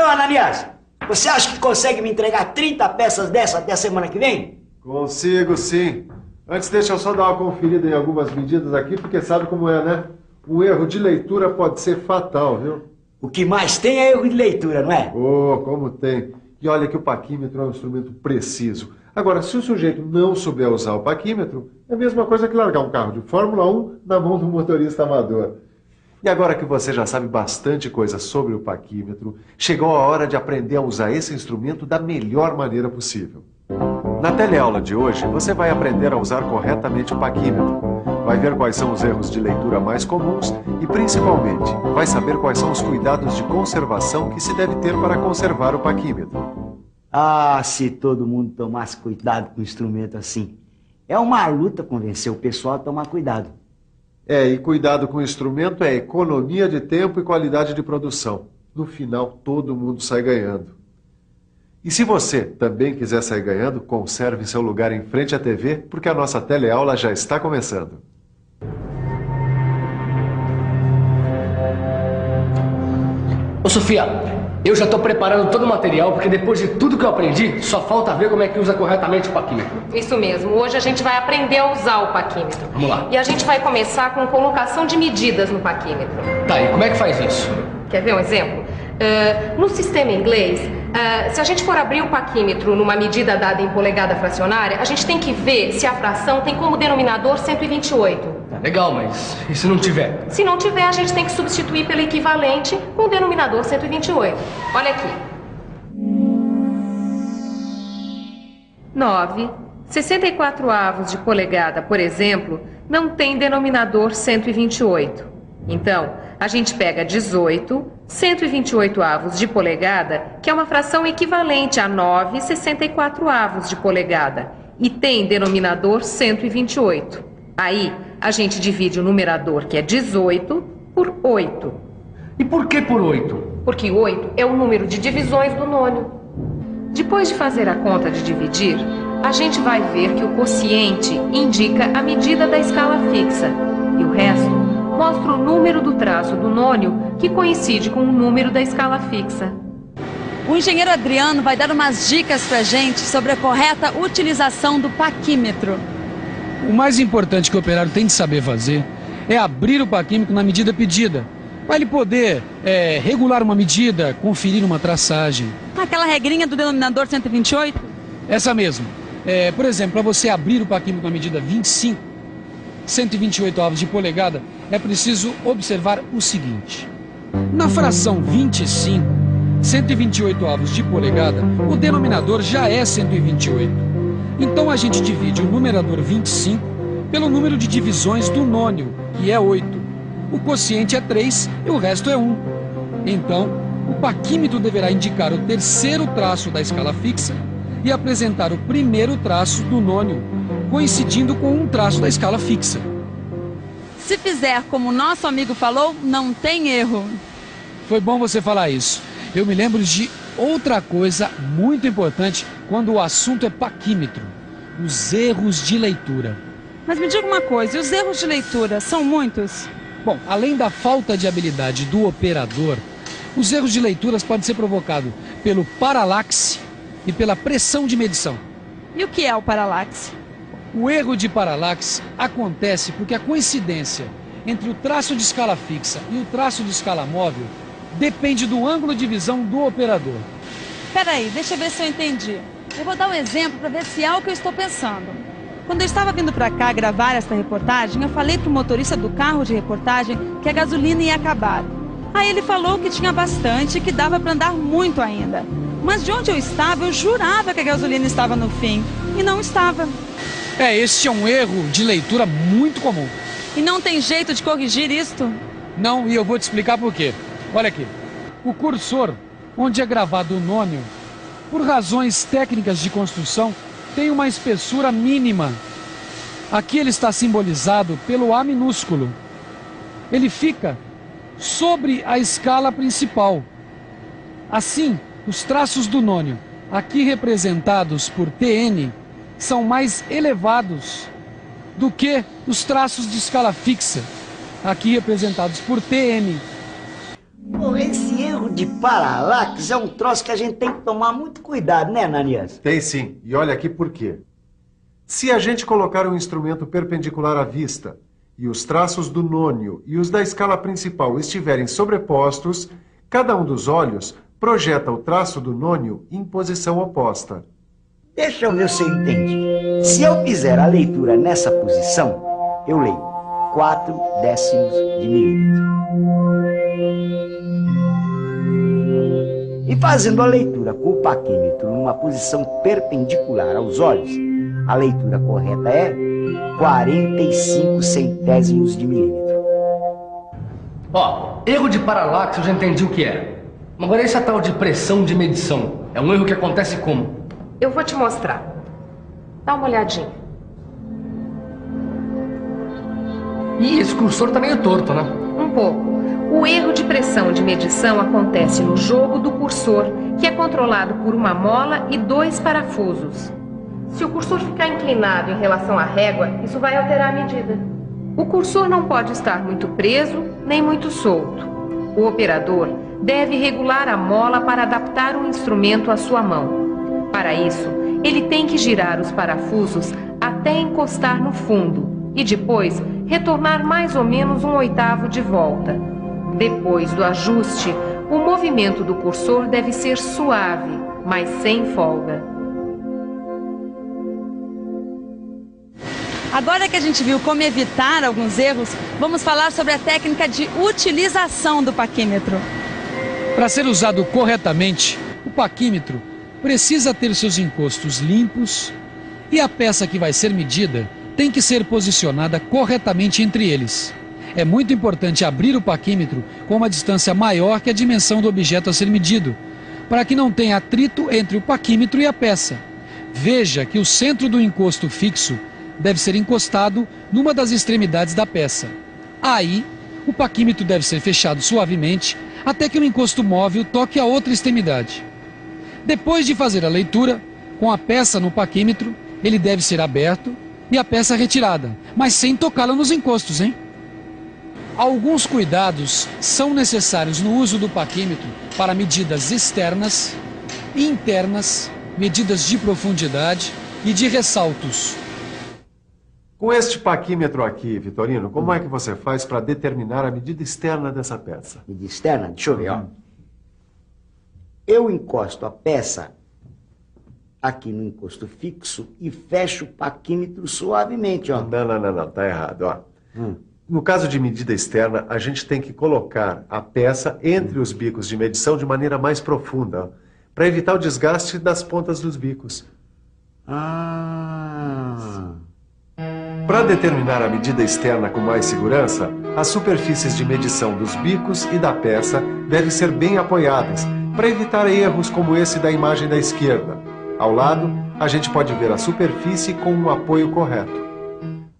Então, Ananias, você acha que consegue me entregar 30 peças dessa até a semana que vem? Consigo, sim. Antes, deixa eu só dar uma conferida em algumas medidas aqui, porque sabe como é, né? Um erro de leitura pode ser fatal, viu? O que mais tem é erro de leitura, não é? Oh, como tem. E olha que o paquímetro é um instrumento preciso. Agora, se o sujeito não souber usar o paquímetro, é a mesma coisa que largar um carro de Fórmula 1 na mão do motorista amador. E agora que você já sabe bastante coisa sobre o paquímetro, chegou a hora de aprender a usar esse instrumento da melhor maneira possível. Na teleaula de hoje, você vai aprender a usar corretamente o paquímetro. Vai ver quais são os erros de leitura mais comuns e, principalmente, vai saber quais são os cuidados de conservação que se deve ter para conservar o paquímetro. Ah, se todo mundo tomasse cuidado com um instrumento assim. É uma luta convencer o pessoal a tomar cuidado. E cuidado com o instrumento é economia de tempo e qualidade de produção. No final, todo mundo sai ganhando. E se você também quiser sair ganhando, conserve seu lugar em frente à TV, porque a nossa teleaula já está começando. Ô Sofia, eu já estou preparando todo o material, porque depois de tudo que eu aprendi, só falta ver como é que usa corretamente o paquímetro. Isso mesmo, hoje a gente vai aprender a usar o paquímetro. Vamos lá. E a gente vai começar com colocação de medidas no paquímetro. Tá, e como é que faz isso? Quer ver um exemplo? No sistema inglês, se a gente for abrir o paquímetro numa medida dada em polegada fracionária, a gente tem que ver se a fração tem como denominador 128. Tá legal, mas e se não tiver? Se não tiver, a gente tem que substituir pelo equivalente com o denominador 128. Olha aqui. 9/64 de polegada, por exemplo, não tem denominador 128. Então, a gente pega 18/128 de polegada, que é uma fração equivalente a 9/64 de polegada, e tem denominador 128. Aí, a gente divide o numerador, que é 18, por 8. E por que por 8? Porque 8 é o número de divisões do nônio. Depois de fazer a conta de dividir, a gente vai ver que o quociente indica a medida da escala fixa, e o resto mostra o número do traço do nônio, que coincide com o número da escala fixa. O engenheiro Adriano vai dar umas dicas pra gente sobre a correta utilização do paquímetro. O mais importante que o operário tem de saber fazer é abrir o paquímetro na medida pedida, para ele poder regular uma medida, conferir uma traçagem. Aquela regrinha do denominador 128? Essa mesmo. Por exemplo, para você abrir o paquímetro na medida 25, 128 de polegada, é preciso observar o seguinte. Na fração 25, 128 de polegada, o denominador já é 128. Então a gente divide o numerador 25 pelo número de divisões do nônio, que é 8. O quociente é 3 e o resto é 1. Então, o paquímetro deverá indicar o terceiro traço da escala fixa e apresentar o primeiro traço do nônio, coincidindo com um traço da escala fixa. Se fizer como o nosso amigo falou, não tem erro. Foi bom você falar isso. Eu me lembro de outra coisa muito importante quando o assunto é paquímetro: os erros de leitura. Mas me diga uma coisa, e os erros de leitura são muitos? Bom, além da falta de habilidade do operador, os erros de leituras podem ser provocados pelo paralaxe e pela pressão de medição. E o que é o paralaxe? O erro de paralaxe acontece porque a coincidência entre o traço de escala fixa e o traço de escala móvel depende do ângulo de visão do operador. Peraí, deixa eu ver se eu entendi. Eu vou dar um exemplo para ver se é o que eu estou pensando. Quando eu estava vindo para cá gravar esta reportagem, eu falei para o motorista do carro de reportagem que a gasolina ia acabar. Aí ele falou que tinha bastante e que dava para andar muito ainda. Mas de onde eu estava, eu jurava que a gasolina estava no fim. E não estava. Esse é um erro de leitura muito comum. E não tem jeito de corrigir isto? Não, e eu vou te explicar por quê. Olha aqui. O cursor, onde é gravado o nônio, por razões técnicas de construção, tem uma espessura mínima. Aqui ele está simbolizado pelo A minúsculo. Ele fica sobre a escala principal. Assim, os traços do nônio, aqui representados por TN, são mais elevados do que os traços de escala fixa, aqui representados por TM. Bom, esse erro erro de paralaxe é um troço que a gente tem que tomar muito cuidado, né, Ananias? Tem sim, e olha aqui por quê. Se a gente colocar um instrumento perpendicular à vista e os traços do nônio e os da escala principal estiverem sobrepostos, cada um dos olhos projeta o traço do nônio em posição oposta. Deixa eu ver se eu entendi. Se eu fizer a leitura nessa posição, eu leio 4 décimos de milímetro. E fazendo a leitura com o paquímetro numa posição perpendicular aos olhos, a leitura correta é 45 centésimos de milímetro. Ó, erro de paralaxe eu já entendi o que é. Agora essa tal de pressão de medição, é um erro que acontece como? Eu vou te mostrar. Dá uma olhadinha. Ih, esse cursor tá meio torto, né? Um pouco. O erro de pressão de medição acontece no jogo do cursor, que é controlado por uma mola e 2 parafusos. Se o cursor ficar inclinado em relação à régua, isso vai alterar a medida. O cursor não pode estar muito preso, nem muito solto. O operador deve regular a mola para adaptar o instrumento à sua mão. Para isso, ele tem que girar os parafusos até encostar no fundo e depois retornar mais ou menos 1/8 de volta. Depois do ajuste, o movimento do cursor deve ser suave, mas sem folga. Agora que a gente viu como evitar alguns erros, vamos falar sobre a técnica de utilização do paquímetro. Para ser usado corretamente, o paquímetro precisa ter seus encostos limpos e a peça que vai ser medida tem que ser posicionada corretamente entre eles. É muito importante abrir o paquímetro com uma distância maior que a dimensão do objeto a ser medido, para que não tenha atrito entre o paquímetro e a peça. Veja que o centro do encosto fixo deve ser encostado numa das extremidades da peça. Aí, o paquímetro deve ser fechado suavemente até que o encosto móvel toque a outra extremidade. Depois de fazer a leitura, com a peça no paquímetro, ele deve ser aberto e a peça retirada, mas sem tocá-la nos encostos, hein? Alguns cuidados são necessários no uso do paquímetro para medidas externas, internas, medidas de profundidade e de ressaltos. Com este paquímetro aqui, Vitorino, como é que você faz para determinar a medida externa dessa peça? Medida externa? Deixa eu ver, ó. Eu encosto a peça aqui no encosto fixo e fecho o paquímetro suavemente, ó. Não, tá errado, ó. No caso de medida externa, a gente tem que colocar a peça entre os bicos de medição de maneira mais profunda, para evitar o desgaste das pontas dos bicos. Para determinar a medida externa com mais segurança, as superfícies de medição dos bicos e da peça devem ser bem apoiadas, para evitar erros como esse da imagem da esquerda. Ao lado, a gente pode ver a superfície com um apoio correto.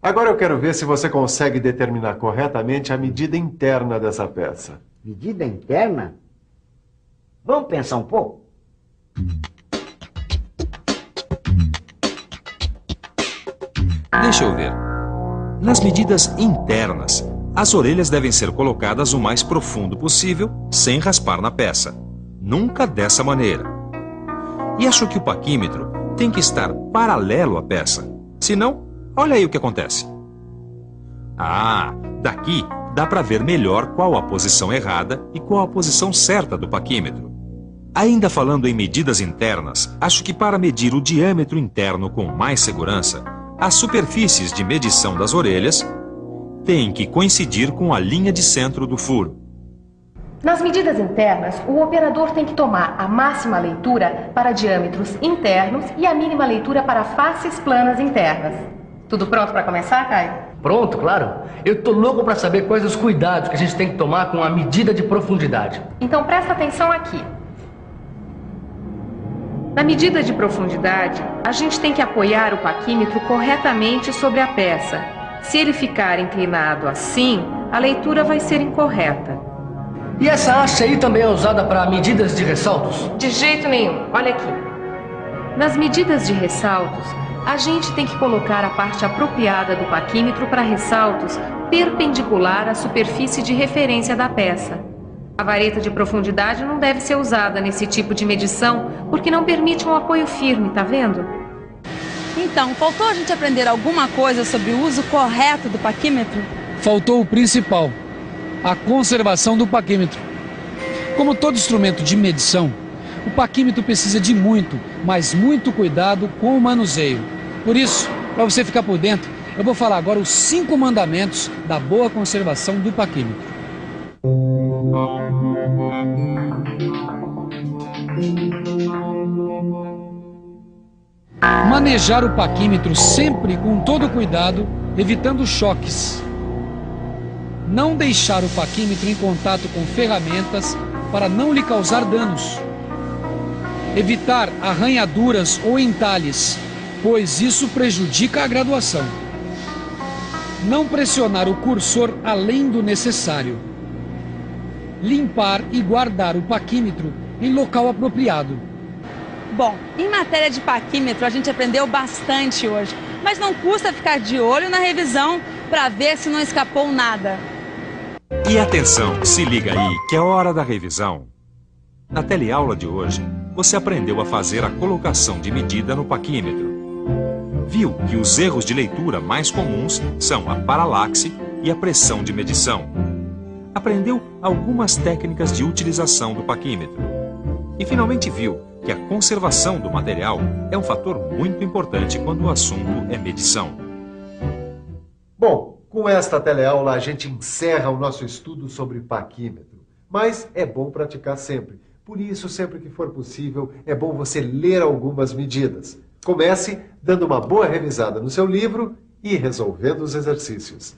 Agora eu quero ver se você consegue determinar corretamente a medida interna dessa peça. Medida interna? Vamos pensar um pouco? Deixa eu ver. Nas medidas internas, as orelhas devem ser colocadas o mais profundo possível, sem raspar na peça. Nunca dessa maneira. E acho que o paquímetro tem que estar paralelo à peça. Senão, olha aí o que acontece. Daqui dá para ver melhor qual a posição errada e qual a posição certa do paquímetro. Ainda falando em medidas internas, acho que para medir o diâmetro interno com mais segurança, as superfícies de medição das orelhas têm que coincidir com a linha de centro do furo. Nas medidas internas, o operador tem que tomar a máxima leitura para diâmetros internos e a mínima leitura para faces planas internas. Tudo pronto para começar, Caio? Pronto, claro. Eu tô louco para saber quais os cuidados que a gente tem que tomar com a medida de profundidade. Então presta atenção aqui. Na medida de profundidade, a gente tem que apoiar o paquímetro corretamente sobre a peça. Se ele ficar inclinado assim, a leitura vai ser incorreta. E essa haste aí também é usada para medidas de ressaltos? De jeito nenhum. Olha aqui. Nas medidas de ressaltos, a gente tem que colocar a parte apropriada do paquímetro para ressaltos perpendicular à superfície de referência da peça. A vareta de profundidade não deve ser usada nesse tipo de medição, porque não permite um apoio firme, tá vendo? Então, faltou a gente aprender alguma coisa sobre o uso correto do paquímetro? Faltou o principal, a conservação do paquímetro. Como todo instrumento de medição, o paquímetro precisa de muito, mas muito cuidado com o manuseio. Por isso, para você ficar por dentro, eu vou falar agora os 5 mandamentos da boa conservação do paquímetro. Manejar o paquímetro sempre com todo cuidado, evitando choques. Não deixar o paquímetro em contato com ferramentas para não lhe causar danos. Evitar arranhaduras ou entalhes, pois isso prejudica a graduação. Não pressionar o cursor além do necessário. Limpar e guardar o paquímetro em local apropriado. Bom, em matéria de paquímetro a gente aprendeu bastante hoje, mas não custa ficar de olho na revisão para ver se não escapou nada. E atenção, se liga aí que é hora da revisão. Na teleaula de hoje, você aprendeu a fazer a colocação de medida no paquímetro. Viu que os erros de leitura mais comuns são a paralaxe e a pressão de medição. Aprendeu algumas técnicas de utilização do paquímetro. E finalmente viu que a conservação do material é um fator muito importante quando o assunto é medição. Bom, com esta teleaula a gente encerra o nosso estudo sobre paquímetro. Mas é bom praticar sempre. Por isso, sempre que for possível, é bom você ler algumas medidas. Comece dando uma boa revisada no seu livro e resolvendo os exercícios.